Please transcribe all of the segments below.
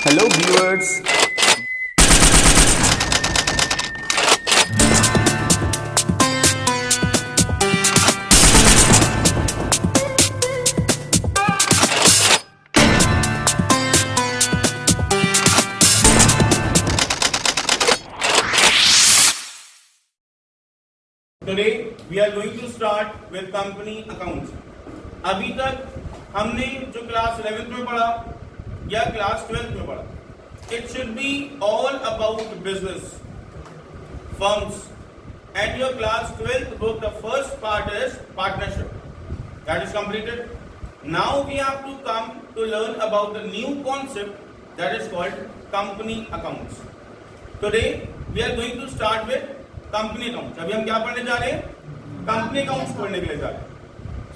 Hello viewers. Today we are going to start with company accounts. अभी तक हमने जो क्लास 11th में पढ़ा या क्लास 12th में पढ़ा, it should be all about business, firms, and your class 12th book, the first part is partnership. That is completed. Now we have to come to learn about the new concept that is called company accounts. Today we are going to start with company accounts. अभी हम क्या पढ़ने जा रहे हैं? Company accounts पढ़ने के लिए जा रहे हैं.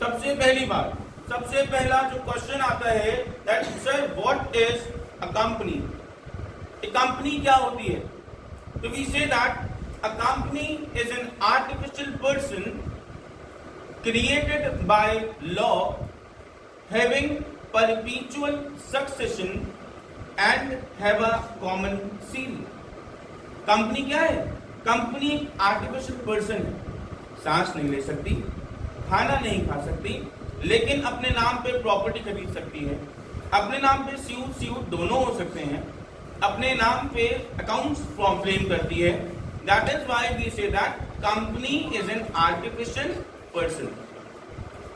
सबसे पहली बात, सबसे पहला जो क्वेश्चन आता है that sir what is a company. A company क्या होती है? तो we say that a company is an artificial person created by law having perpetual succession and have a common seal. Company क्या है? कंपनी आर्टिफिशियल पर्सन है. सांस नहीं ले सकती, खाना नहीं खा सकती, लेकिन अपने नाम पे प्रॉपर्टी खरीद सकती है. अपने नाम पे सूट दोनों हो सकते हैं. अपने नाम पे अकाउंट्स फॉर्म फ्रेम करती है. That is why we say that company is an artificial person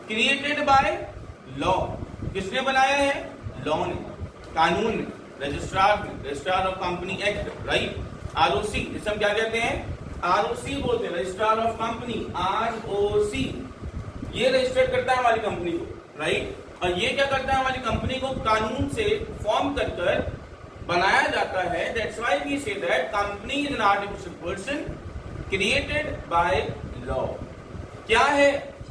created by law. किसने बनाया है? लॉ ने, कानून ने, registrar of company act, right. ROC, जिसे हम क्या कहते हैं? आरओसी बोलते हैं, रजिस्ट्रार ऑफ कंपनी, आरओसी. ये रजिस्टर करता है हमारी कंपनी को, राइट. और ये क्या करता है? हमारी कंपनी को कानून से फॉर्म कर बनाया जाता है. That's why we say that company is an artificial person created by law. क्या है?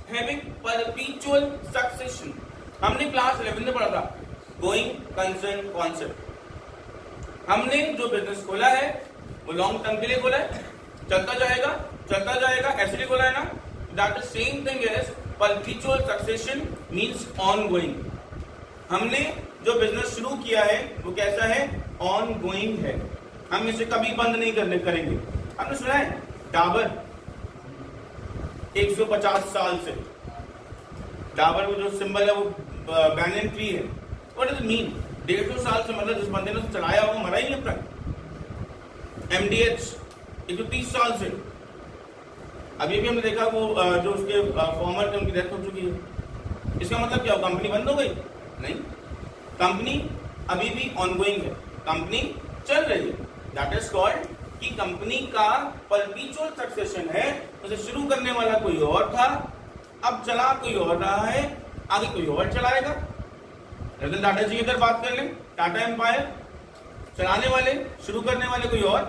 Having perpetual succession. हमने क्लास 11 में पढ़ा था गोइंग कंसर्न कॉन्सेप्ट. हमने जो बिजनेस खोला है वो लॉन्ग टर्म के लिए खोला है, चलता जाएगा, ऐसे लिए खोला है ना. That is same thing as perpetual succession means ongoing. हमने जो बिजनेस शुरू किया है वो कैसा है? ऑनगोइंग है. हम इसे कभी बंद नहीं करेंगे. आपने सुना है डाबर 150 साल से, डाबर वो जो सिंबल है वो बैनियन ट्री है. What does it mean? 150 साल से, मतलब जिस बंदे ने चलाया वो मरा ही नहीं अब तक. MDH 130 साल से. अभी भी हमने देखा वो जो उसके फॉर्मर थे उनकी डेथ हो चुकी है. इसका मतलब क्या? कंपनी बंद हो गई? नहीं, कंपनी अभी भी ऑनगोइंग है, कंपनी चल रही है. दैट इज कॉल्ड कि कंपनी का परपेचुअल सक्सेशन है. उसे शुरू करने वाला कोई और था, अब चला कोई और रहा है, आगे कोई और चलाएगा. रतन टाटा जी की अगर बात कर लें, टाटा एम्पायर, चलाने वाले, शुरू करने वाले कोई और,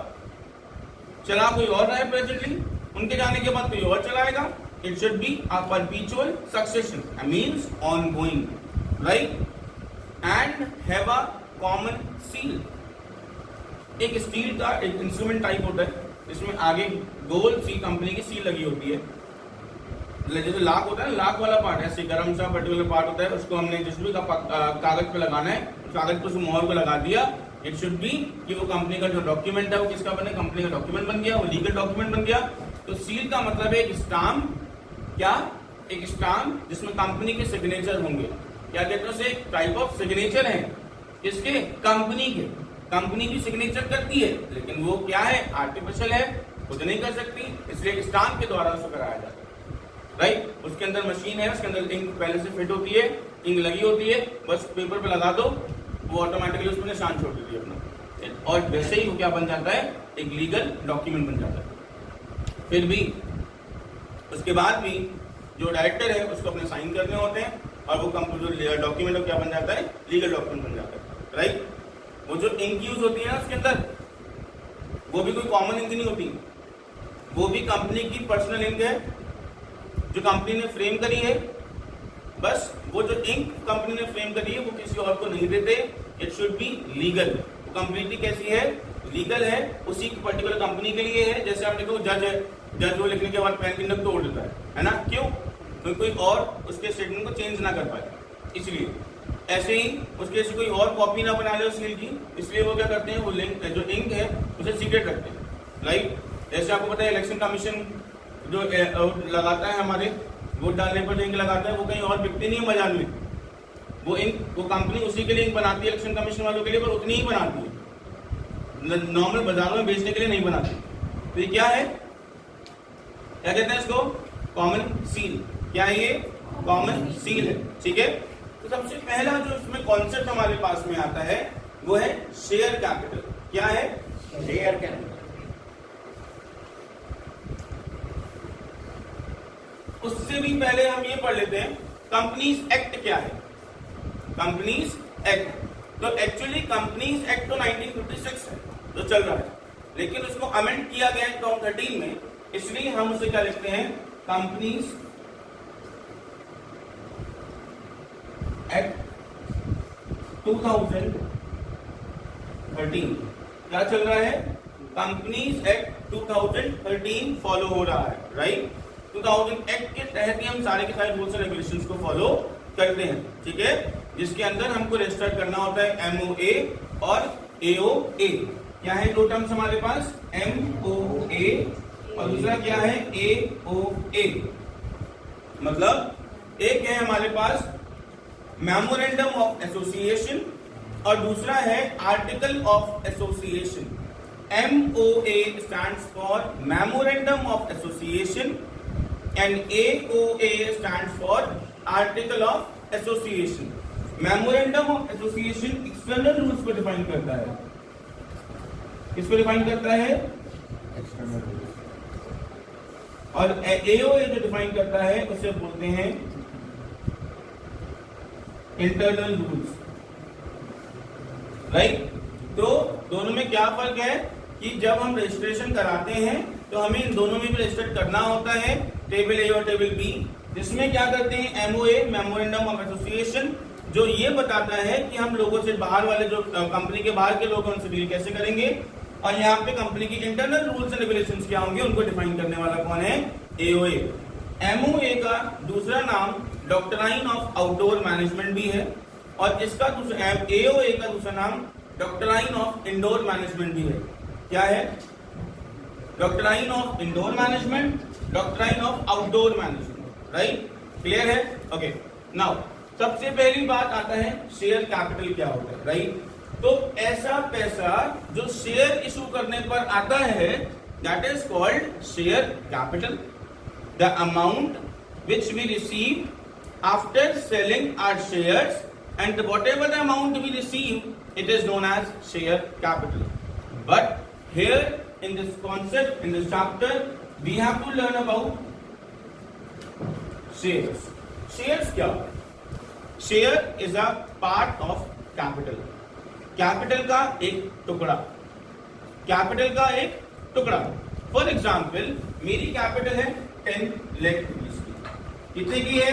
चला कोई और रहा है प्रेजेंटली, उनके जाने के बाद कोई और चलाएगा. It should be a perpetual succession, means ongoing, right. And have a common seal. एक स्टील का एक इंस्ट्रूमेंट टाइप होता है जिसमें आगे गोल सी कंपनी की सील लगी होती है. जैसे लाख होता है, लाख वाला पार्ट ऐसे गर्म सा पर्टिकुलर पार्ट होता है, उसको हमने जिस भी कागज पे लगाना है, कागज पे उस मोहर को लगा दिया. इट शुड बी कि वो कंपनी का जो डॉक्यूमेंट है वो किसका बने? कंपनी का डॉक्यूमेंट बन गया, वो लीगल डॉक्यूमेंट बन गया. तो सील का मतलब है एक स्टाम्प. क्या? एक स्टाम्प जिसमें कंपनी के सिग्नेचर होंगे. क्या कहते हैं उसे? टाइप ऑफ सिग्नेचर है. किसके? कंपनी के. कंपनी भी सिग्नेचर करती है, लेकिन वो क्या है? आर्टिफिशियल है, खुद नहीं कर सकती, इसलिए स्टाम्प के द्वारा उसको कराया जाता है, राइट. उसके अंदर मशीन है, उसके अंदर इंक पहले से फिट होती है, इंक लगी होती है, बस पेपर पे लगा दो, वो ऑटोमेटिकली उसमें निशान छोड़ देती है अपना, और वैसे ही वो क्या बन जाता है? एक लीगल डॉक्यूमेंट बन जाता है. फिर भी उसके बाद भी जो डायरेक्टर है उसको अपने साइन करने होते हैं, और वो जो डॉक्यूमेंट क्या बन जाता है? लीगल डॉक्यूमेंट बन जाता है, राइट. वो जो इंक यूज होती है ना उसके अंदर, वो भी कोई कॉमन इंक नहीं होती, वो भी कंपनी की पर्सनल इंक है जो कंपनी ने फ्रेम करी है. बस वो जो इंक कंपनी ने फ्रेम करी है वो किसी और को नहीं देते. It should be legal. वो कंप्लीटली कैसी है? लीगल है, उसी पर्टिकुलर कंपनी के लिए है. जैसे आप देखो जज है, जज वो लिखने के बाद पेन की नोक तोड़ देता है ना. क्यों? कोई और उसके स्टेटमेंट को चेंज ना कर पाए, इसलिए ऐसे ही उसके से कोई और कॉपी ना बना ले उस सील की, इसलिए वो क्या करते हैं, वो लिंक जो इंक है उसे सीक्रेट रखते हैं, राइट। जैसे आपको पता है इलेक्शन कमीशन जो लगाता है हमारे वोट डालने पर जो इंक लगाता है वो कहीं और बिकती नहीं है बाजार में, वो इंक वो कंपनी उसी के लिए इंक बनाती है इलेक्शन कमीशन वालों के लिए, पर उतनी ही बनाती है, नॉर्मल बाजारों में बेचने के लिए नहीं बनाती। तो ये क्या है, क्या कहते हैं इसको, कॉमन सील। क्या है ये, कॉमन सील है, ठीक है। तो सबसे पहला जो इसमें कॉन्सेप्ट हमारे पास में आता है वो है शेयर कैपिटल। क्या है, शेयर कैपिटल। उससे भी पहले हम ये पढ़ लेते हैं कंपनीज एक्ट क्या है। कंपनीज एक्ट, तो एक्चुअली कंपनीज एक्ट तो 1956 है जो चल रहा है, लेकिन उसको अमेंड किया गया 2013 में, इसलिए हम उसे क्या लिखते हैं, कंपनीज एक्ट 2013। क्या चल रहा है, कंपनीज एक्ट 2013 फॉलो हो रहा है, राइट। 2000 एक्ट के तहत ही हम सारे के सारे रूल्स एंड रेगुलेशंस को फॉलो करते हैं, ठीक है, जिसके अंदर हमको रजिस्टर करना होता है MOA और AOA। क्या है दो टर्म्स हमारे पास, MOA और दूसरा क्या है, AOA। मतलब एक है हमारे पास मेमोरेंडम ऑफ एसोसिएशन और दूसरा है article of association. MOA stands for Memorandum of Association and AOA stands for Article of Association. Memorandum of Association external rules को डिफाइन करता है, किसको डिफाइन करता है, एक्सटर्नल रूल्स। और AOA जो डिफाइन करता है उसे बोलते हैं इंटरनल रूल्स, राइट। तो दोनों में क्या फर्क है कि जब हम रजिस्ट्रेशन कराते हैं तो हमें इन दोनों में भी रजिस्टर करना होता है, टेबल A और टेबल B, जिसमें क्या करते हैं MOA मेमोरेंडम ऑफ एसोसिएशन, जो ये बताता है कि हम लोगों से बाहर वाले जो कंपनी के बाहर के लोग हैं उनसे डील कैसे करेंगे, और यहाँ पे कंपनी की इंटरनल रूल्स एंड रेगुलेशंस क्या होंगे उनको डिफाइन करने वाला कौन है, AOA। MOA का दूसरा नाम डॉक्ट्राइन ऑफ आउटडोर मैनेजमेंट भी है, और इसका दूसरा AOA का दूसरा नाम डॉक्ट्राइन ऑफ इंडोर मैनेजमेंट भी है। क्या है, doctrine of indoor management, doctrine of outdoor management, right. Clear है, ओके। नाउ सबसे पहली बात आता है शेयर कैपिटल क्या होता है, राइट। तो ऐसा पैसा जो शेयर इशू करने पर आता है that is called share capital. The amount which we receive after selling our shares, and whatever the amount we receive, it is known as share capital. But here in this concept, in this chapter, we have to learn about shares. Shares क्या? Share is a part of capital. Capital का एक टुकड़ा, capital का एक टुकड़ा। For example, मेरी capital है 10 lakh rupees की, कितने की है,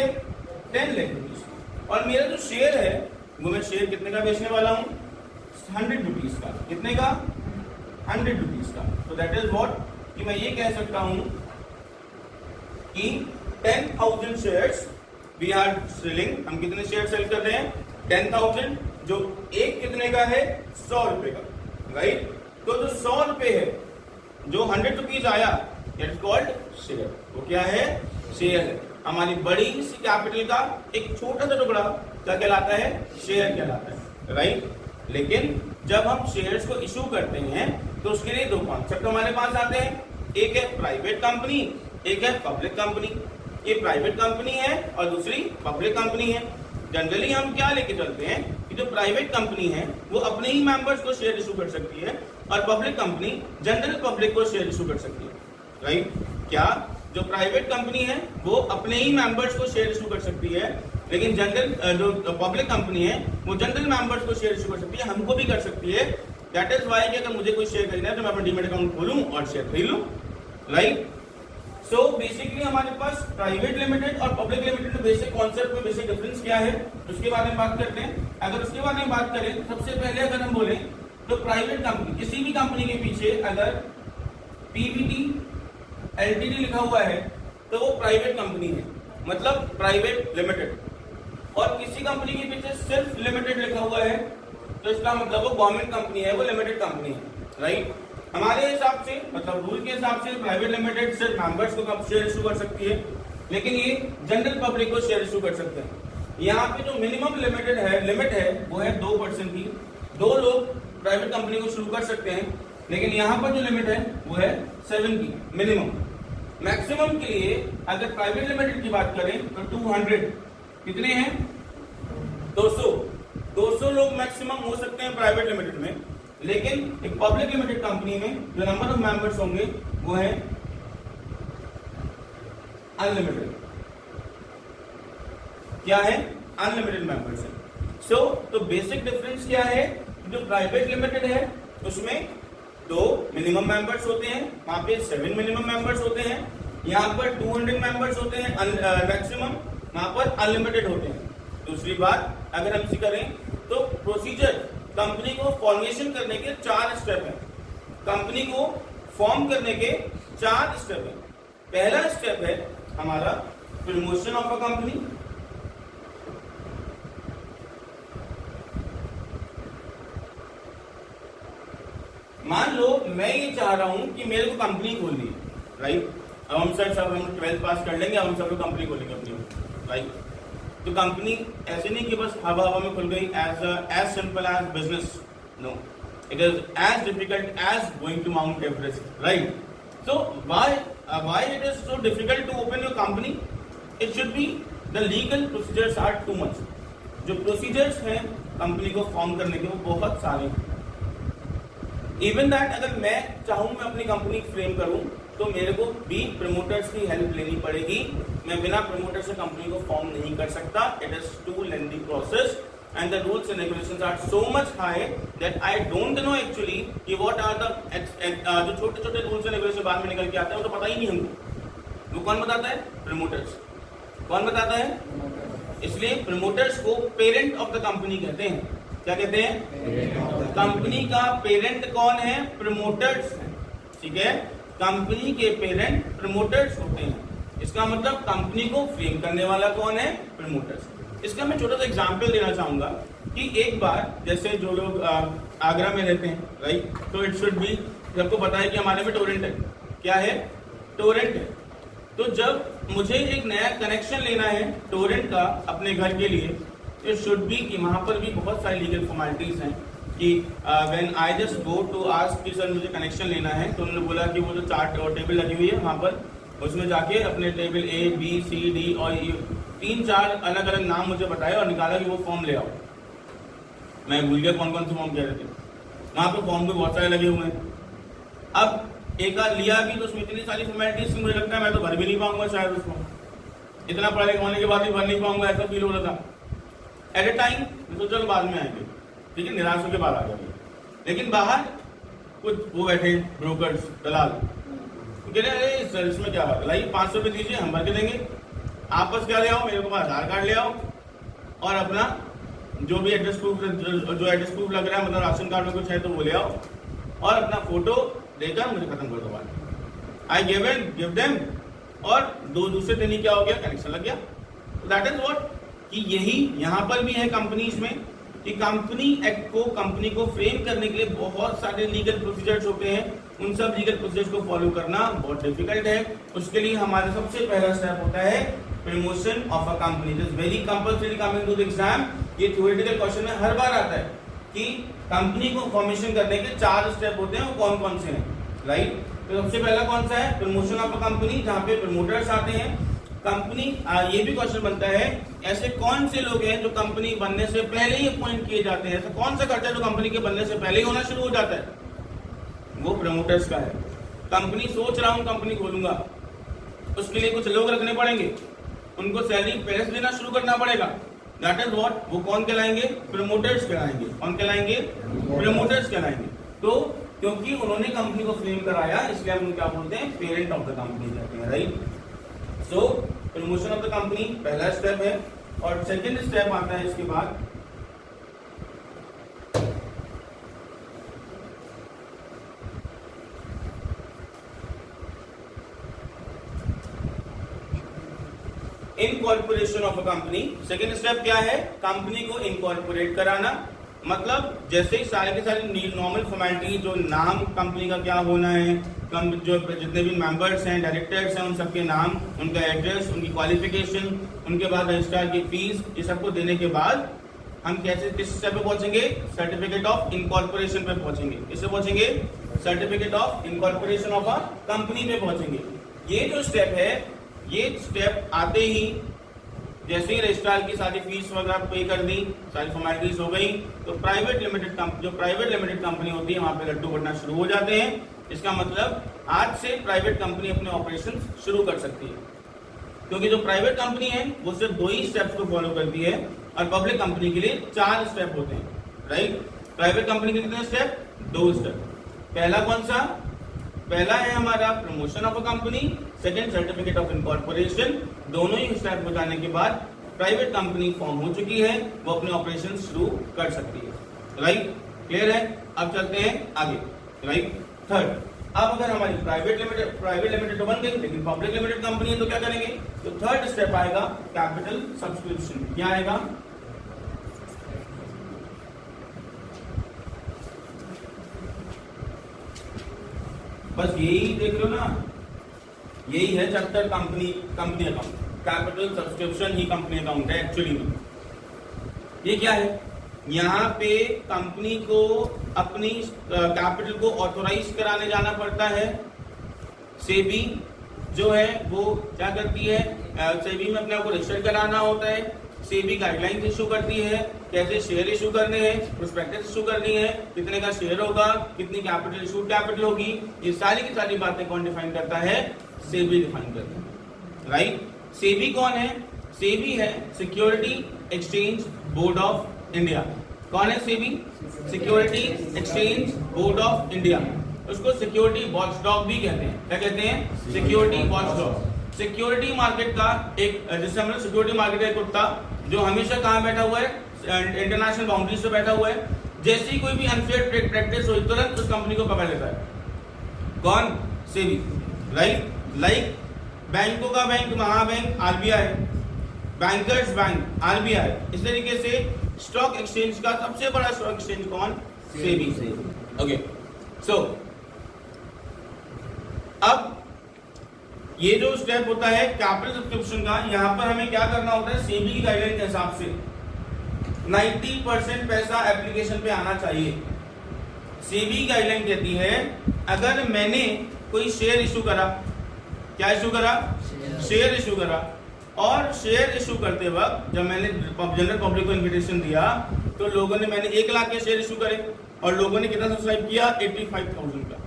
10 लाख रुपीस की, और मेरा जो शेयर है वो मैं शेयर कितने का बेचने वाला हूं, 100 रुपीस का। कितने का, 100 रुपीस का। तो दैट इज व्हाट, कि मैं ये कह सकता हूं कि 10,000 शेयर्स वी आर सेलिंग। हम कितने शेयर सेल कर रहे हैं, 10,000, जो एक कितने का है, 100 रुपए का, राइट। तो जो 100 रुपए है, जो 100 रुपीज आया, दैट इज कॉल्ड शेयर। वो क्या है, शेयर है। हमारी बड़ी सी कैपिटल का एक छोटा सा टुकड़ा क्या कहलाता है, शेयर कहलाता है, राइट। लेकिन जब हम शेयर्स को इशू करते हैं तो उसके लिए दो कॉन्सेप्ट हमारे पास आते हैं, एक है प्राइवेट कंपनी, एक है पब्लिक कंपनी। ये प्राइवेट कंपनी है और दूसरी पब्लिक कंपनी है। जनरली हम क्या लेके चलते हैं कि जो प्राइवेट कंपनी है वो अपने ही मेंबर्स को शेयर इशू कर सकती है, और पब्लिक कंपनी जनरल पब्लिक को शेयर इशू कर सकती है, राइट। क्या, जो प्राइवेट कंपनी है वो अपने ही मेंबर्स को शेयर इशू कर सकती है, लेकिन जनरल जो पब्लिक कंपनी है वो जनरल मेंबर्स को शेयर इशू कर सकती है, हमको भी कर सकती है। दैट इज वाई कि अगर मुझे कोई शेयर खरीदना है तो मैं अपना डीमैट अकाउंट खोलूं और शेयर खरीद लूं, राइट। सो बेसिकली हमारे पास प्राइवेट लिमिटेड और पब्लिक लिमिटेड में बेसिक कॉन्सेप्ट में बेसिक डिफरेंस क्या है उसके बारे में बात करते हैं। अगर उसके बारे में बात करें तो सबसे पहले अगर हम बोले तो प्राइवेट कंपनी, किसी भी कंपनी के पीछे अगर PVT LTD लिखा हुआ है तो वो प्राइवेट कंपनी है, मतलब प्राइवेट लिमिटेड। और किसी कंपनी के पीछे सिर्फ लिमिटेड लिखा हुआ है तो इसका मतलब वो गवर्नमेंट कंपनी है, वो लिमिटेड कंपनी है, राइट। हमारे हिसाब से मतलब रूल के हिसाब से प्राइवेट लिमिटेड सिर्फ मेंबर्स को शेयर इशू कर सकती है, लेकिन ये जनरल पब्लिक को शेयर इशू कर सकते हैं। यहाँ पे जो मिनिमम लिमिट है वो है 2% की। 2 लोग प्राइवेट कंपनी को शुरू कर सकते हैं, लेकिन यहाँ पर जो लिमिट है वो है 7 की मिनिमम। मैक्सिमम के लिए अगर प्राइवेट लिमिटेड की बात करें तो 200 कितने हैं 200 लोग मैक्सिमम हो सकते हैं प्राइवेट लिमिटेड में, लेकिन एक पब्लिक लिमिटेड कंपनी में जो नंबर ऑफ मेंबर्स होंगे वो है अनलिमिटेड। क्या है? अनलिमिटेड मेंबर्स है। तो बेसिक डिफरेंस क्या है? जो प्राइवेट लिमिटेड है उसमें 2 मिनिमम मेंबर्स होते हैं, वहां पे 7 मिनिमम मेंबर्स होते हैं, यहाँ पर 200 मेंबर्स होते हैं मैक्सिमम, वहां पर अनलिमिटेड होते हैं। दूसरी बात अगर हम करें तो प्रोसीजर, कंपनी को फॉर्मेशन करने के 4 स्टेप हैं। कंपनी को फॉर्म करने के 4 स्टेप हैं। पहला स्टेप है हमारा प्रमोशन ऑफ अ कंपनी। मान लो मैं ये चाह रहा हूं कि मेरे को कंपनी खोलनी है, राइट। अब हम 12th पास कर लेंगे, अब हम सब लोग कंपनी खोलेंगे अपनी, राइट। तो कंपनी ऐसे नहीं कि बस हवा में खुल गई, as simple as business, no, it is as difficult as going to Mount Everest, right. So why it is so difficult to open your company? It should be the legal procedures are too much. जो procedures हैं company को form करने के वो बहुत सारे हैं। Even that अगर मैं चाहूं मैं अपनी कंपनी फ्रेम करूं तो मेरे को भी प्रमोटर्स की हेल्प लेनी पड़ेगी। मैं बिना प्रमोटर से कंपनी को फॉर्म नहीं कर सकता। It is too lengthy process and the rules and regulations are so much high that I don't know actually कि व्हाट आर द जो छोटे छोटे रूल्स एंड रेगुलेशन बाद में निकल के आते हैं वो तो पता ही नहीं हमको। वो कौन बताता है? प्रमोटर्स। कौन बताता है? इसलिए प्रमोटर्स को पेरेंट ऑफ द कंपनी कहते हैं। क्या कहते हैं? कंपनी का पेरेंट कौन है? प्रमोटर्स, ठीक है। कंपनी के पेरेंट प्रमोटर्स होते हैं। इसका मतलब कंपनी को फ्रेम करने वाला कौन है? प्रमोटर्स। इसका मैं छोटा सा एग्जांपल देना चाहूंगा कि एक बार जैसे जो लोग आगरा में रहते हैं, राइट, तो इट शुड बी, सबको पता है कि हमारे में टोरेंट है। क्या है? टोरेंट है। तो जब मुझे एक नया कनेक्शन लेना है टोरेंट का अपने घर के लिए, इट शुड बी कि वहां पर भी बहुत सारी लीगल फॉर्मेलिटीज हैं कि when I just go to ask कि सर मुझे कनेक्शन लेना है, तो उन्होंने बोला कि वो जो चार्ट और टेबल लगी हुई है वहां पर, उसमें जाके अपने table A B C D और 3-4 अलग अलग नाम मुझे बताए और निकाला कि वो फॉर्म ले आओ। मैं भूल गया कौन कौन से फॉर्म कह रहे थे। वहां पे फॉर्म भी बहुत सारे लगे हुए हैं। अब एक बार लिया भी तो उसमें इतनी सारी फॉर्मेलिटीज मुझे लगता है मैं तो भर भी नहीं पाऊंगा शायद उसको, इतना पढ़े लिखे होने के बाद भी भर नहीं पाऊंगा, ऐसा फील हो रहा था एट ए टाइम। तो चलो बाद में आएंगे, ठीक है, निराश होकर बाहर आ गया। लेकिन बाहर कुछ वो बैठे ब्रोकर्स, दलाल, कह रहे अरे सर इसमें क्या बात है, लाइए 500 रुपये दीजिए हम भर के देंगे, आप बस क्या ले आओ, मेरे को आधार कार्ड ले आओ और अपना जो भी एड्रेस प्रूफ, जो एड्रेस प्रूफ लग रहा है, मतलब राशन कार्ड में कुछ है तो वो ले आओ और अपना फोटो देकर मुझे खत्म कर दो बात। आई गिव देम और दूसरे दिन ही क्या हो गया, कनेक्शन लग गया। दैट इज व्हाट कि यही यहाँ पर भी है कंपनीज में कि कंपनी एक्ट को, कंपनी को फ्रेम करने के लिए बहुत सारे लीगल प्रोसीजर्स होते हैं। उन सब लीगल प्रोसीजर्स को फॉलो करना बहुत डिफिकल्ट है। उसके लिए हमारा सबसे पहला स्टेप होता है promotion of a company. It is very compulsory coming to the exam. ये थ्योरेटिकल क्वेश्चन में हर बार आता है कि कंपनी को फॉर्मेशन करने के 4 स्टेप होते हैं, वो कौन कौन से हैं, राइट। तो सबसे पहला कौन सा है? प्रमोशन ऑफ अ कंपनी, जहाँ पे प्रमोटर्स आते हैं। कंपनी, ये भी क्वेश्चन बनता है, ऐसे कौन से लोग हैं जो कंपनी बनने से पहले ही अपॉइंट किए जाते हैं? ऐसा कौन सा खर्चा जो कंपनी के बनने से पहले ही होना शुरू हो जाता है? वो प्रमोटर्स का है। कंपनी सोच रहा हूं कंपनी खोलूंगा, उसके लिए कुछ लोग रखने पड़ेंगे, उनको सैलरी पहले से देना शुरू करना पड़ेगा। दैट इज व्हाट, वो कौन कहलाएंगे? प्रमोटर्स कहलाएंगे। कौन कहलाएंगे? प्रमोटर्स कहलाएंगे। तो क्योंकि उन्होंने कंपनी को फ्रेम कराया, इसलिए हम क्या बोलते हैं? पेरेंट ऑफ द कंपनी कहते हैं, right. So promotion of the company पहला स्टेप है। और सेकेंड स्टेप आता है इसके बाद incorporation of a company. Second step क्या है? कंपनी को इनकॉर्पोरेट कराना। मतलब जैसे ही सारे के सारे नॉर्मल फॉर्मेलिटी, जो नाम कंपनी का क्या होना है, जो जितने भी मेंबर्स हैं, डायरेक्टर्स हैं, उन सबके नाम, उनका एड्रेस, उनकी क्वालिफिकेशन, उनके बाद रजिस्ट्रार की फीस, ये सबको देने के बाद हम कैसे किस स्टेप पे पहुंचेंगे? सर्टिफिकेट ऑफ इनकॉर्पोरेशन पे पहुंचेंगे। किससे पहुंचेंगे? Certificate of incorporation of a company पे पहुंचेंगे। ये जो स्टेप है, ये स्टेप आते ही जैसे ही रजिस्ट्रार की सारी फीस वगैरह पे कर दी, सारी फॉर्मेलिटीज हो गई, तो जो प्राइवेट लिमिटेड कंपनी होती है, वहां पे लड्डू बढ़ना शुरू हो जाते हैं। इसका मतलब आज से प्राइवेट कंपनी अपने ऑपरेशन शुरू कर सकती है, क्योंकि जो प्राइवेट कंपनी है वो सिर्फ 2 ही स्टेप्स को फॉलो करती है और पब्लिक कंपनी के लिए 4 स्टेप होते हैं, राइट। प्राइवेट कंपनी के कितने स्टेप? 2 स्टेप। पहला कौन सा? पहला है हमारा promotion of a company, second certificate of incorporation. दोनों ही स्टेप हो जाने के बाद प्राइवेट कंपनी फॉर्म हो चुकी है, वो अपने ऑपरेशन शुरू कर सकती है, राइट। क्लियर है? अब चलते हैं आगे, राइट। थर्ड, अब अगर हमारी प्राइवेट लिमिटेड तो बन गई, लेकिन पब्लिक लिमिटेड कंपनी है तो क्या करेंगे? तो थर्ड स्टेप आएगा कैपिटल सब्सक्रिप्शन। क्या आएगा? बस यही देख रहे हो ना, यही है chapter company account. Capital subscription ही कंपनी अकाउंट है एक्चुअली में। ये क्या है? यहाँ पे कंपनी को अपनी कैपिटल को ऑथोराइज कराने जाना पड़ता है। सेबी जो है वो क्या करती है? सेबी में अपने आप को रजिस्टर कराना होता है। सेबी गाइडलाइंस इशू करती है, कैसे शेयर इशू करने हैं, प्रोस्पेक्टस इशू करनी है, कितने का शेयर होगा, कितनी कैपिटल इशू कैपिटल होगी, ये सारी की सारी बातें कौन डिफाइन करता है? सेबी डिफाइन करता है, राइट। सेबी कौन है? सेबी है security exchange board of India. कौन है SEBI? Security exchange board of India. उसको सिक्योरिटी वॉचडॉग भी कहते हैं। क्या कहते हैं? Security watchdog. सिक्योरिटी मार्केट का एक, जैसे हमने सिक्योरिटी मार्केट का एक कुत्ता जो हमेशा कहाँ बैठा हुआ है? इंटरनेशनल बाउंड्रीज पे बैठा हुआ है। जैसे ही कोई भी अनफेयर प्रैक्टिस हो, तुरंत उस कंपनी को पकड़ लेता है। कौन? सेबी, राइट। लाइक बैंकों का bank Mahabank RBI, bankers bank RBI. इस तरीके से स्टॉक एक्सचेंज का सबसे बड़ा स्टॉक एक्सचेंज कौन? सेबी। ओके, सो अब ये जो स्टेप होता है कैपिटल सब्सक्रिप्शन का, यहां पर हमें क्या करना होता है? सेबी की गाइडलाइन के हिसाब से 90% पैसा एप्लीकेशन पे आना चाहिए। सेबी गाइडलाइन कहती है अगर मैंने कोई शेयर इशू करा, क्या इशू करा? शेयर इशू करा, और शेयर इशू करते वक्त जब मैंने जनरल पब्लिक को इन्विटेशन दिया तो लोगों ने, मैंने 1 लाख के शेयर इशू करे और लोगों ने कितना सब्सक्राइब किया? 85,000 का।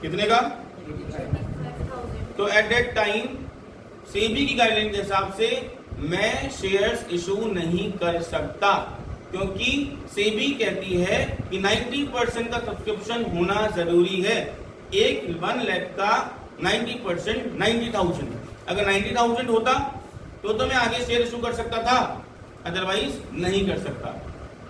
कितने का? तो एट दैट टाइम सेबी की गाइडलाइन के हिसाब से मैं शेयर्स इशू नहीं कर सकता, क्योंकि सेबी कहती है कि 90% का सब्सक्रिप्शन होना जरूरी है। 1 लाख का 90% 90,000। अगर 90,000 होता तो मैं आगे शेयर इशू कर सकता था, अदरवाइज नहीं कर सकता।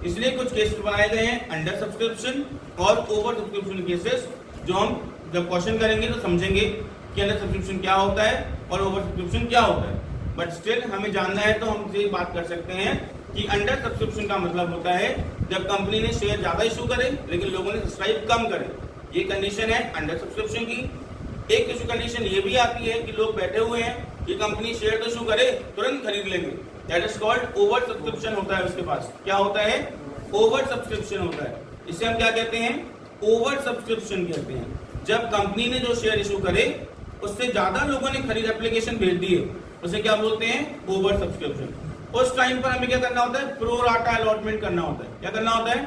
इसलिए कुछ केसेस बनाए गए हैं, अंडर सब्सक्रिप्शन और ओवर सब्सक्रिप्शन केसेस, जो हम जब क्वेश्चन करेंगे तो समझेंगे कि अंडर सब्सक्रिप्शन क्या होता है और ओवर सब्सक्रिप्शन क्या होता है। बट स्टिल हमें जानना है तो हम ये बात कर सकते हैं कि अंडर सब्सक्रिप्शन का मतलब होता है जब कंपनी ने शेयर ज्यादा इशू करे लेकिन लोगों ने सब्सक्राइब कम करे, ये कंडीशन है अंडर सब्सक्रिप्शन की। एक इशू कंडीशन ये भी आती है कि लोग बैठे हुए हैं कि कंपनी शेयर तो इशू करे तुरंत खरीद लेंगे, that is called over subscription होता है उसके पास। क्या होता है? ओवर सब्सक्रिप्शन होता है। इसे हम क्या कहते हैं? ओवर सब्सक्रिप्शन कहते हैं। जब कंपनी ने जो शेयर इशू करे उससे ज्यादा लोगों ने खरीद एप्लीकेशन भेज दिए, उसे क्या बोलते हैं? Over subscription. उस टाइम पर हमें क्या करना होता है? प्रो राटा अलॉटमेंट करना होता है। क्या करना होता है?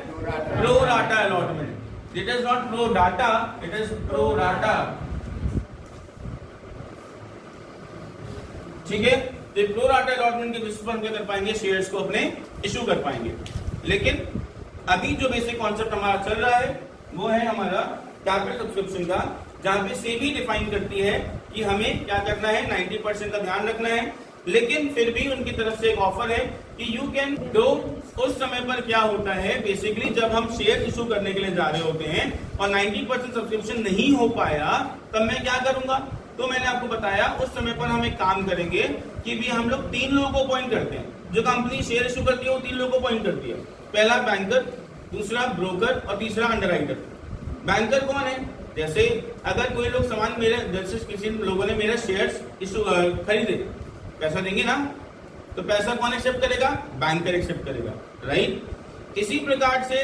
Pro rata allotment. It is not pro data, it is pro rata. ठीक है, तो प्रो राटा अलॉटमेंट के बेसिस पर हम क्या कर पाएंगे? शेयर्स को अपने इशू कर पाएंगे। लेकिन अभी जो बेसिक कॉन्सेप्ट हमारा चल रहा है वो है हमारा कैपिटल सब्सक्रिप्शन का, जहां पे सेबी डिफाइन करती है कि हमें क्या करना है? 90% का ध्यान रखना है। लेकिन फिर भी उनकी तरफ से एक ऑफर है कि यू कैन डू। उस समय पर क्या होता है बेसिकली, जब हम शेयर इशू करने के लिए जा रहे होते हैं और 90% सब्सक्रिप्शन नहीं हो पाया, तब मैं क्या करूंगा? तो मैंने आपको बताया उस समय पर हम एक काम करेंगे कि भी हम लोग 3 लोगों को अपॉइंट करते हैं। जो कंपनी शेयर इशू करती है वो 3 लोगों को अपॉइंट करती है। पहला बैंकर, दूसरा ब्रोकर और तीसरा अंडरराइटर। बैंकर कौन है? जैसे अगर कोई लोग सामान मेरे जैसे किसी लोगों ने मेरा शेयर्स इशू खरीदे, पैसा देंगे ना, तो पैसा कौन एक्सेप्ट करेगा? बैंकर एक्सेप्ट करेगा, राइट। इसी प्रकार से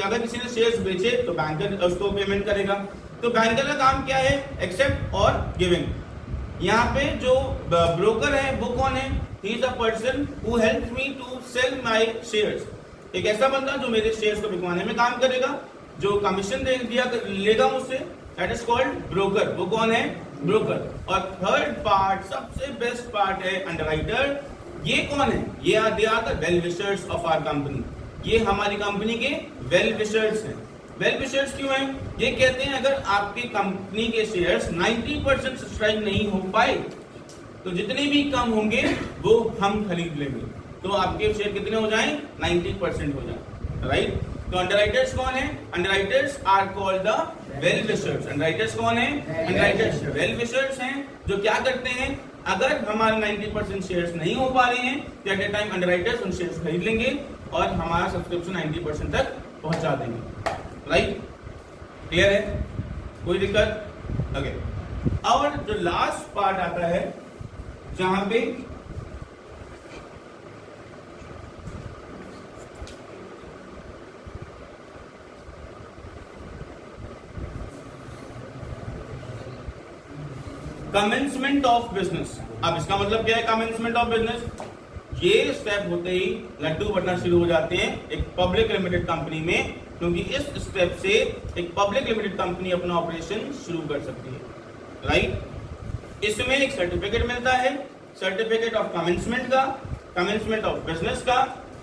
अगर किसी ने शेयर्स बेचे तो बैंकर उसको पेमेंट करेगा। तो बैंकर का काम क्या है? एक्सेप्ट और गिविंग। यहाँ पे जो ब्रोकर है वो कौन है? He is a person who helps me to sell my shares. एक ऐसा बंदा जो मेरे शेयर्स को बिकवाने में काम करेगा, जो कमीशन दिया लेगा मुझसे, दैट इज कॉल्ड ब्रोकर। वो कौन है? ब्रोकर। और थर्ड पार्ट, सबसे बेस्ट पार्ट है अंडरराइटर। ये कौन है? ये they are the well wishers of our company. ये हमारी कंपनी के वेल विशर्स हैं। वेल विशर्स क्यों हैं? ये कहते हैं अगर आपकी कंपनी के शेयर्स 90% सब्सक्राइब नहीं हो पाए तो जितने भी कम होंगे वो हम खरीद लेंगे, तो आपके शेयर कितने हो जाएं? 90% हो जाए, राइट। तो अंडरराइटर्स कौन है? Underwriters are called the well wishers. Underwriters कौन है? अंडरराइटर्स वेल विशर्स हैं, जो क्या करते हैं, अगर हमारे 90% शेयर्स नहीं हो पा रहे हैं तो एट ए टाइम अंडरराइटर्स उन शेयर्स खरीद लेंगे और हमारा सब्सक्रिप्शन 90% तक पहुंचा देंगे, राइट। क्लियर है? कोई दिक्कत? ओके। और जो लास्ट पार्ट आता है जहां पे कमेंसमेंट ऑफ बिजनेस। अब इसका मतलब क्या है कमेंसमेंट ऑफ बिजनेस? ये स्टेप होते ही लड्डू बनना शुरू हो जाते हैं एक पब्लिक लिमिटेड कंपनी में, क्योंकि इस स्टेप से एक पब्लिक लिमिटेड कंपनी अपना ऑपरेशन शुरू कर सकती है, राइट। इसमें एक सर्टिफिकेट मिलता है, सर्टिफिकेट ऑफ कमेंसमेंट का, कमेंसमेंट ऑफ बिजनेस का,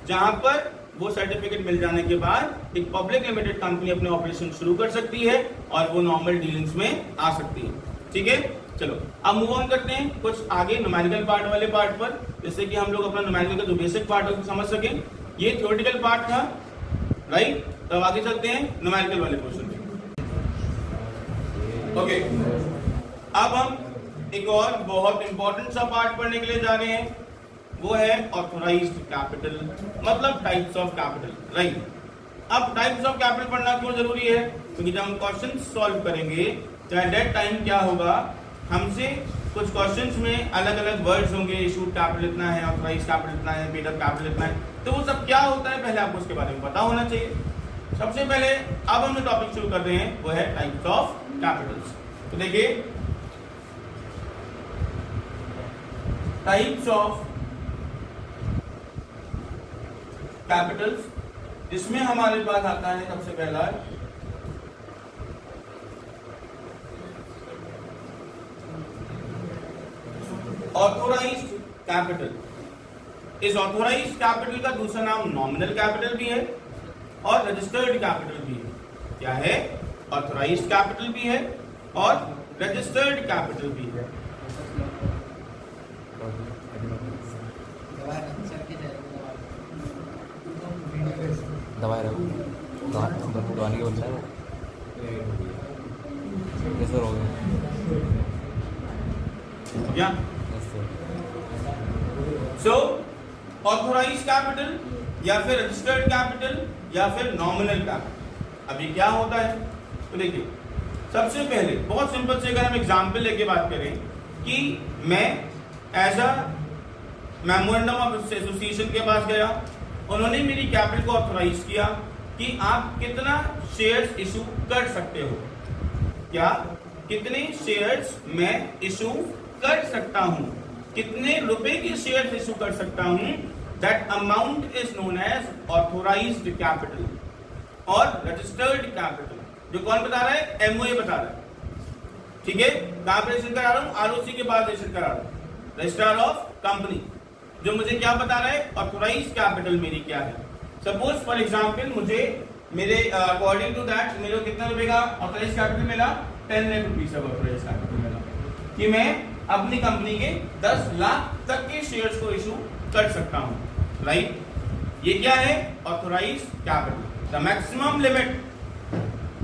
जहां पर वो सर्टिफिकेट मिल जाने के बाद एक पब्लिक लिमिटेड कंपनी अपने ऑपरेशन शुरू कर सकती है और वो नॉर्मल डीलिंग्स में आ सकती है, ठीक है। चलो अब मूव ऑन करते हैं कुछ आगे न्यूमेरिकल पार्ट वाले पार्ट पर, जैसे कि हम लोग अपना न्यूमेरिकल का जो बेसिक पार्ट है समझ सके। ये थ्योरेटिकल पार्ट था, राइट। तो अब आगे चलते हैं न्यूमेरिकल वाले क्वेश्चन पे। ओके, अब हम एक और बहुत इंपॉर्टेंट सा पार्ट पढ़ने के लिए जा रहे हैं, वो है ऑथोराइज्ड कैपिटल, मतलब टाइप्स ऑफ कैपिटल, राइट। अब टाइप्स ऑफ कैपिटल पढ़ना क्यों जरूरी है? क्योंकि जब हम क्वेश्चन सॉल्व करेंगे तो एट दैट टाइम क्या होगा, हमसे कुछ क्वेश्चंस में अलग अलग वर्ड्स होंगे, इशूड कैपिटल इतना है, ऑथराइज्ड कैपिटल इतना है, पेड अप कैपिटल इतना है, तो वो सब क्या होता है पहले आपको उसके बारे में पता होना चाहिए। सबसे पहले अब हम जो टॉपिक शुरू कर रहे हैं वो है टाइप्स ऑफ कैपिटल्स। तो देखिए टाइप्स ऑफ कैपिटल्स, इसमें हमारे पास आता है सबसे पहला ऑथोराइज्ड कैपिटल। इस ऑथोराइज्ड कैपिटल का दूसरा नाम नॉमिनल कैपिटल भी है और रजिस्टर्ड कैपिटल भी है। क्या है? ऑथोराइज्ड कैपिटल भी है और रजिस्टर्ड कैपिटल भी है। दवाई दवाने के बोलता है कैसे हो गया? सो ऑथोराइज्ड कैपिटल या फिर रजिस्टर्ड कैपिटल या फिर नॉमिनल कैपिटल। अब ये क्या होता है? तो देखिए सबसे पहले बहुत सिंपल से अगर हम एग्जांपल लेके बात करें कि मैं as a memorandum of association के पास गया, उन्होंने मेरी कैपिटल को ऑथोराइज किया कि आप कितना शेयर्स इशू कर सकते हो, क्या कितने शेयर्स मैं इशू कर सकता हूं, कितने रुपए के शेयर्स इशू कर सकता हूं, that amount is known as authorised capital. और रजिस्टर्ड कैपिटल जो कौन बता रहा है? एमओए बता रहा है, ठीक है। कहां पर रजिस्टर करा रहा हूं? आरओसी के पास रजिस्टर करा रहा हूं, रजिस्ट्रार ऑफ कंपनी, जो मुझे क्या बता रहा है? ऑथोराइज्ड कैपिटल मेरी क्या है। सपोज फॉर एग्जांपल मुझे मेरे अकॉर्डिंग टू दैट मेरे को कितना रुपए का ऑथोराइज्ड कैपिटल मिला? 10 लाख रुपीस का ऑथोराइज्ड कैपिटल मिला कि मैं अपनी कंपनी के 10 लाख तक के शेयर्स को इशू कर सकता हूं, राइट। ये क्या है? Authorised capital, the maximum limit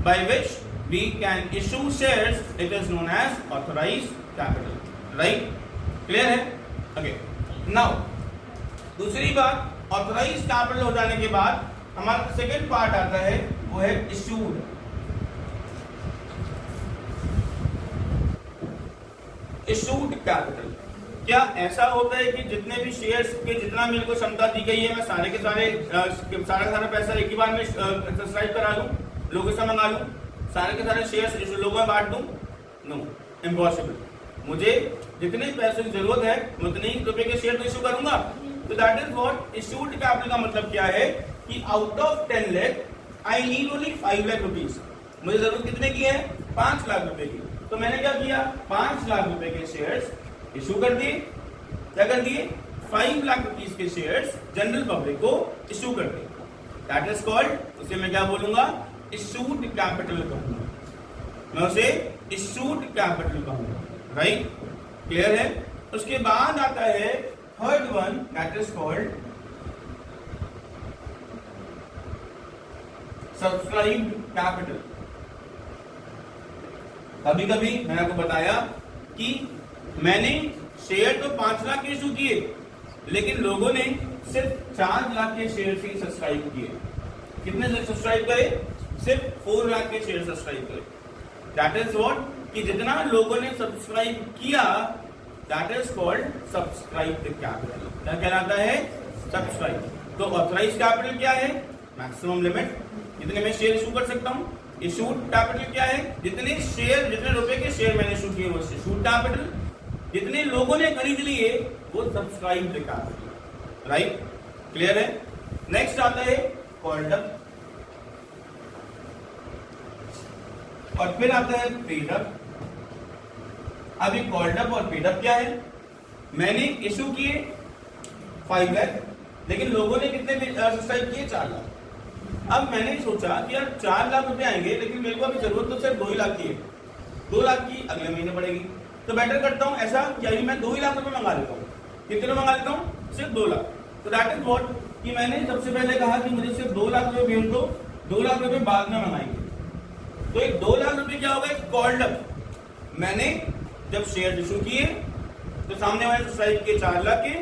by which we can issue shares, it is known as authorized capital. Right? Clear है? Okay. Now, दूसरी बात, authorized capital हो जाने के बाद हमारा सेकेंड पार्ट आता है, वो है issued. Issued capital. क्या ऐसा होता है कि जितने भी शेयर्स के जितना मेरे को क्षमता दी गई है मैं सारे के सारा पैसा एक ही बार में सब्सक्राइब करा लूं, लोगों से मंगा लूं, सारे के सारे शेयर्स लोगों में बांट दूं? No, impossible. मुझे जितने पैसों की जरूरत है उतने ही रुपए के शेयर इशू करूंगा. तो that is what issued capital का मतलब क्या है कि out of 10 lakh I need only 5 lakh rupees. मुझे जरूरत कितने की है? 5 लाख रुपए की. तो मैंने क्या किया? 5 लाख रुपए के शेयर्स इशू कर दिए. क्या कर दिए? 5 लाख रुपीज के शेयर्स जनरल पब्लिक को इशू कर दिए. दैट इज कॉल्ड, उसे मैं क्या बोलूंगा? इशूड कैपिटल कहूंगा. मैं उसे इशूड कैपिटल कहूंगा. राइट? क्लियर है? उसके बाद आता है third one, that is called subscribed capital. कभी कभी मैंने आपको बताया कि मैंने शेयर तो 5 लाख के इशू किए, लेकिन लोगों ने सिर्फ 4 लाख के शेयर से सब्सक्राइब किए. कितने सब्सक्राइब करे? सिर्फ 4 लाख के शेयर सब्सक्राइब करे. दैट इज व्हाट कि जितना लोगों ने सब्सक्राइब किया, that is called subscribed capital. क्या कहलाता है? सब्सक्राइब. तो ऑथराइज्ड कैपिटल क्या है? मैक्सिमम लिमिट, जितने मैं शेयर इशू कर सकता हूं. इशूड कैपिटल क्या है? जितने रुपए के शेयर मैंने इशू किए वो इशूड कैपिटल. जितने लोगों ने खरीद लिए वो सब्सक्राइब्ड कैपिटल. राइट? क्लियर है? नेक्स्ट आता है कॉल्ड अप, और फिर आता है पेड अप. अभी कॉल्ड अप और पेड अप क्या है? मैंने इशू किए 5 लाख, लेकिन लोगों ने कितने सब्सक्राइब किए? 4 लाख. अब मैंने सोचा कि यार 4 लाख रुपए आएंगे, लेकिन मेरे को अभी जरूरत तो सिर्फ 2 लाख की है. 2 लाख की अगले महीने पड़ेगी. तो बेटर करता हूं ऐसा कि अभी मैं 2 लाख रुपए मंगा लेता हूं. कितने मंगा लेता हूं? सिर्फ 2 लाख. तो दैट इज व्हाट कि मैंने सबसे पहले कहा कि मुझे सिर्फ 2 लाख रुपए भेज दो, 2 लाख रुपए बाद में मंगाएंगे. तो एक 2 लाख रुपए क्या होगा? Called up. मैंने जब शेयर इशू किए तो सामने वाले सब्सक्राइब किए 4 लाख के,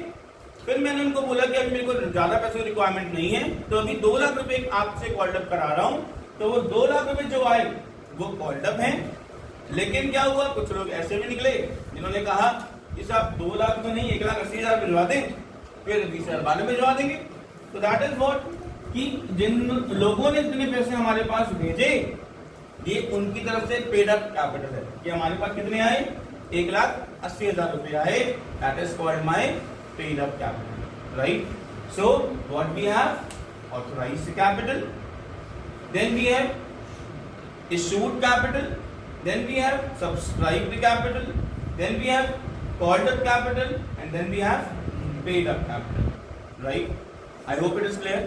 फिर मैंने उनको बोला कि अभी मेरे को ज्यादा पैसे की रिक्वायरमेंट नहीं है, तो अभी 2 लाख रुपए आपसे कॉल्ड अप करा रहा हूं. तो वो 2 लाख रुपए जो आए वो कॉल्ड अप है. लेकिन क्या हुआ? कुछ लोग ऐसे भी निकले जिन्होंने कहा कि साहब 2 लाख तो नहीं, 1,80,000 भिजवा दें, फिर 20,000 बाद में भिजवा देंगे. तो दैट इज व्हाट कि जिन लोगों ने इतने पैसे हमारे पास भेजे, ये उनकी तरफ से पेड अप कैपिटल है कि हमारे पास कितने आए? 1,80,000 रुपए आए. That is called my paid up capital. Right? So what we have? Authorized capital. Then we have issued capital. Then we have subscribed capital. Then we have called up capital. And then we have paid up capital. Right? I hope it is clear.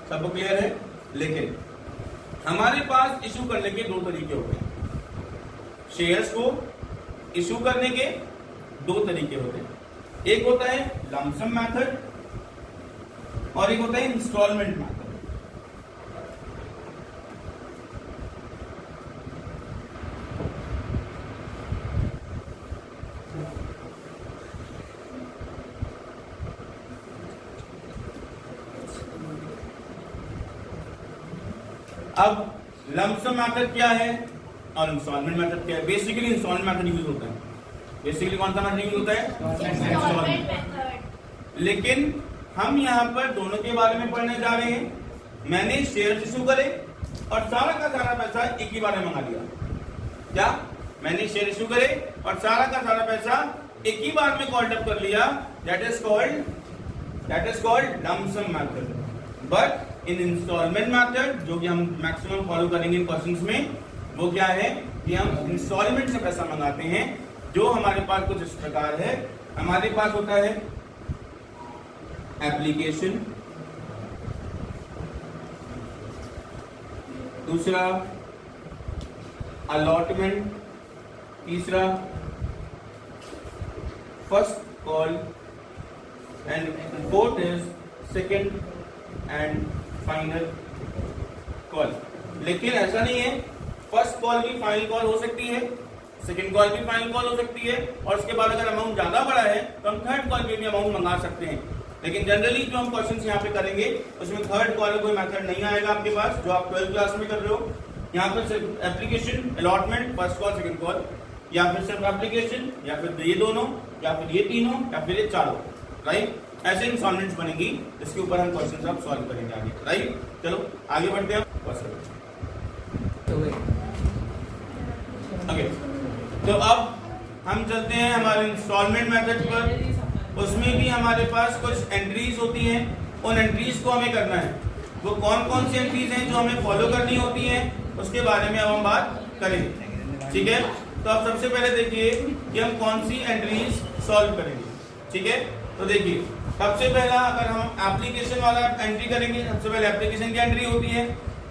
सबको clear है? लेकिन हमारे pass issue करने के 2 तरीके होते हैं. Shares को इशू करने के 2 तरीके होते हैं. एक होता है लमसम मेथड और एक होता है इंस्टॉलमेंट मेथड. अब लमसम मेथड क्या है और इंस्टॉलमेंट मेथड क्या है? बेसिकली इंस्टॉलमेंट मेथड यूज होता है. बेसिकली कौन सा मेथड यूज होता है? इंस्टॉलमेंट. लेकिन हम यहाँ पर दोनों के बारे में पढ़ने जा रहे हैं. मैंने शेयर इशू करे और सारा का सारा पैसा एक ही बार में मंगा लिया. क्या? मैंने शेयर इशू करे और सारा का सारा पैसा एक ही बार में कॉल्ड अप कर लिया. That is called lump sum method. But in instalment method जो कि हम मैक्सिमम फॉलो करेंगे इन क्वेश्चंस में, वो क्या है कि हम इंस्टॉलमेंट से पैसा मंगाते हैं. जो हमारे पास कुछ इस प्रकार है. हमारे पास होता है एप्लीकेशन, दूसरा अलॉटमेंट, तीसरा first call and fourth is second and final call. लेकिन ऐसा नहीं है फर्स्ट कॉल भी फाइनल कॉल हो सकती है, सेकंड कॉल भी फाइनल कॉल हो सकती है, और उसके बाद अगर अमाउंट ज्यादा बड़ा है तो हम थर्ड कॉल पे भी अमाउंट मंगा सकते हैं। लेकिन जनरली जो हम क्वेश्चंस यहाँ पे करेंगे उसमें थर्ड कॉल का कोई मेथड नहीं आएगा आपके पास, जो आप 12th क्लास में कर रहे हो। यहाँ पर सिर्फ application, allotment, first call, second call, या फिर सिर्फ एप्लीकेशन, या फिर ये दोनों, या फिर ये तीनों, या फिर ये चारों, राइट। ऐसे इंस्टॉलमेंट्स बनेंगी जिसके ऊपर हम क्वेश्चंस अब सॉल्व करेंगे आगे, राइट। चलो आगे बढ़ते हैं ओके। तो अब हम चलते हैं हमारे इंस्टॉलमेंट मेथड पर। उसमें भी हमारे पास कुछ एंट्रीज होती हैं, उन एंट्रीज को हमें करना है। वो कौन कौन सी एंट्रीज हैं जो हमें फॉलो करनी होती हैं, उसके बारे में अब हम बात करेंगे, ठीक है। तो अब सबसे पहले देखिए कि हम कौन सी एंट्रीज सॉल्व करेंगे, ठीक है। तो देखिए सबसे पहला अगर हम एप्लीकेशन वाला एंट्री करेंगे, सबसे पहले एप्लीकेशन की एंट्री होती है।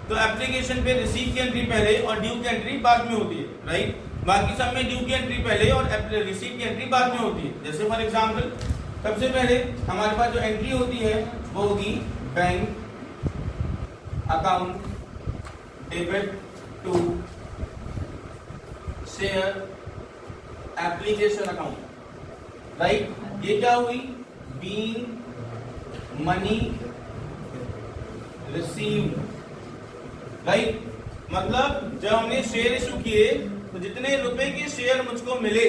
तो एप्लीकेशन पे रिसीव की एंट्री पहले और ड्यू की एंट्री बाद में होती है, राइट। बाकी सब में ड्यू की एंट्री पहले और रिसीव की एंट्री बाद में होती है। जैसे फॉर एग्जांपल सबसे पहले हमारे पास जो एंट्री होती है वो होगी bank account debit to share application account, right. ये क्या हुई? Being money receive, right. मतलब जब हमने शेयर इशू किए तो जितने रुपए के शेयर मुझको मिले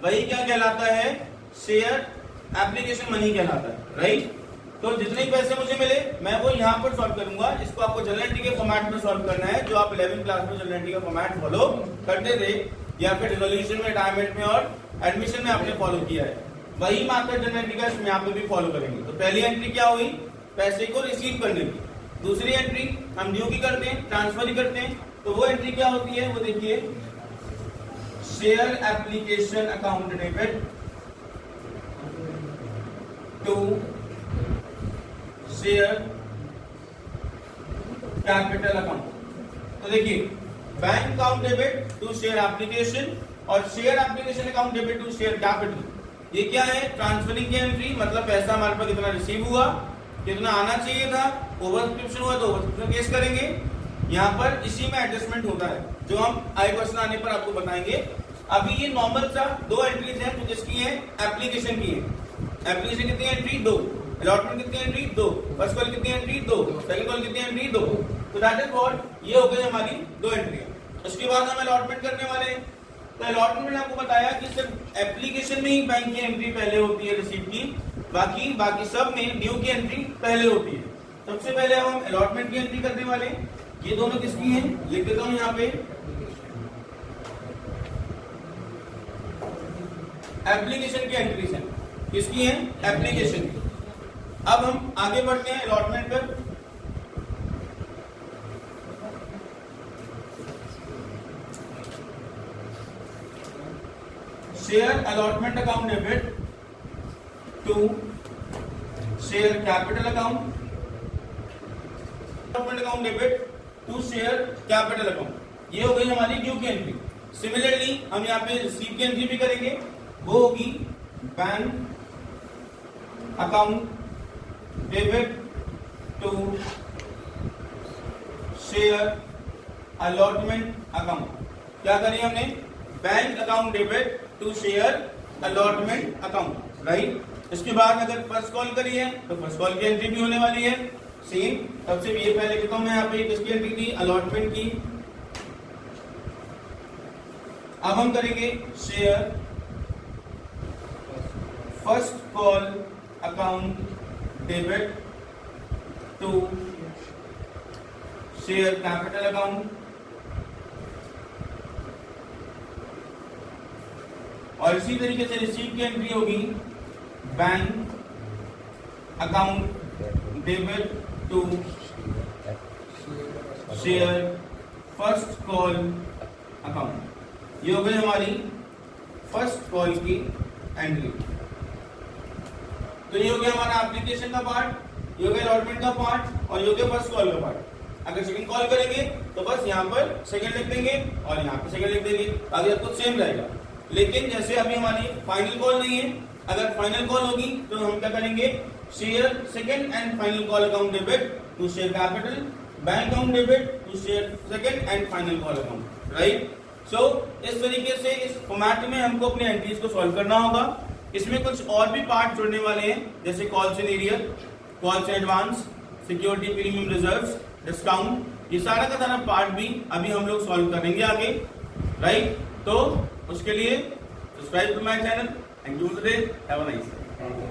वही क्या कहलाता है? शेयर एप्लीकेशन मनी कहलाता है, राइट। तो जितने पैसे मुझे मिले मैं वो यहाँ पर सॉल्व करूंगा। इसको आपको जनरल एंट्री के फॉर्मेट में सॉल्व करना है, जो आप 11th क्लास में जनरल एंट्री का फॉर्मेट फॉलो करते थे, या फिर रिजोल्यूशन में, रिटायरमेंट में और एडमिशन में आपने फॉलो किया है। वही मात्र जनरल एंट्री का यहाँ पे भी फॉलो करेंगे। तो पहली एंट्री क्या हुई? पैसे को रिसीव करने की। दूसरी एंट्री हम ड्यू की करते हैं, ट्रांसफर ही करते हैं। तो वो एंट्री क्या होती है? वो देखिए, share application account debit to share capital account. तो देखिए, bank account debit to share application और share application account debit to share capital. ये क्या है? ट्रांसफरिंग की एंट्री, मतलब पैसा हमारे पास कितना रिसीव हुआ, कितना आना चाहिए था, ओवर सब्सक्रिप्शन हुआ तो ओवर सब्सक्रिप्शन केस करेंगे। यहाँ पर इसी में एडजस्टमेंट होता है, जो हम आई क्वेश्चन आने पर आपको बताएंगे। अभी ये नॉर्मल सा दो एंट्रीज हैं, तो जिसकी है एप्लीकेशन की है। एप्लीकेशन कितनी एंट्री? 2। अलॉटमेंट कितनी एंट्री? 2। फर्स्ट कॉल कितनी एंट्री? 2। सेकंड कॉल कितनी एंट्री? 2। तो दैट इज व्हाट, ये हो गई हमारी 2 एंट्री। उसके बाद हम अलॉटमेंट करने वाले हैं। तो अलॉटमेंट में आपको बताया कि सिर्फ एप्लीकेशन में ही बैंक की एंट्री पहले होती है रिसीव की, बाकी सब में ड्यू की एंट्री पहले होती है। सबसे पहले हम अलॉटमेंट की एंट्री करने वाले हैं। ये दोनों किसकी हैं? लिख देता हूं यहाँ पे, एप्लीकेशन की एंट्रीज हैं। किसकी हैं? एप्लीकेशन की। अब हम आगे बढ़ते हैं अलॉटमेंट पर। Share allotment account debit to share capital account, allotment account debit to share capital account. ये हो गई हमारी ड्यू की एंट्री। सिमिलरली हम यहाँ पे रिसीव की एंट्री भी करेंगे, वो होगी bank account debit to share allotment account. क्या करें हमने? Bank account debit to share allotment account, right. इसके बाद अगर फर्स्ट कॉल करी है तो फर्स्ट कॉल की एंट्री भी होने वाली है सेम। सबसे ये पहले कहता हूं मैं यहाँ पे किसकी एंट्री थी? अलॉटमेंट की। अब हम करेंगे share first call account debit to share capital account, और इसी तरीके से रिसीव की एंट्री होगी bank account debit to share first call account. ये हो गई हमारी फर्स्ट कॉल की एंट्री। तो ये हो गया हमारा एप्लीकेशन का पार्ट, ये हो गया अलॉटमेंट का पार्ट, और ये हो गया फर्स्ट कॉल का पार्ट। अगर सेकंड कॉल करेंगे तो बस यहाँ पर सेकंड लिख देंगे और यहाँ पे सेकंड लिख देंगे, आगे सब कुछ सेम रहेगा। लेकिन जैसे अभी हमारी फाइनल कॉल नहीं है, अगर फाइनल कॉल होगी तो हम क्या करेंगे? Share second and final call account debit to share capital bank account debit to share second and final call account, right. So इस तरीके से इस फॉर्मेट में हमको अपने एंट्रीज को सॉल्व करना होगा। इसमें कुछ और भी पार्ट जुड़ने वाले हैं, जैसे calls in arrear, calls in advance, security premium reserves, discount, ये सारा का सारा पार्ट भी अभी हम लोग सॉल्व करेंगे आगे, राइट। तो उसके लिए subscribe to my channel and you today have a nice day.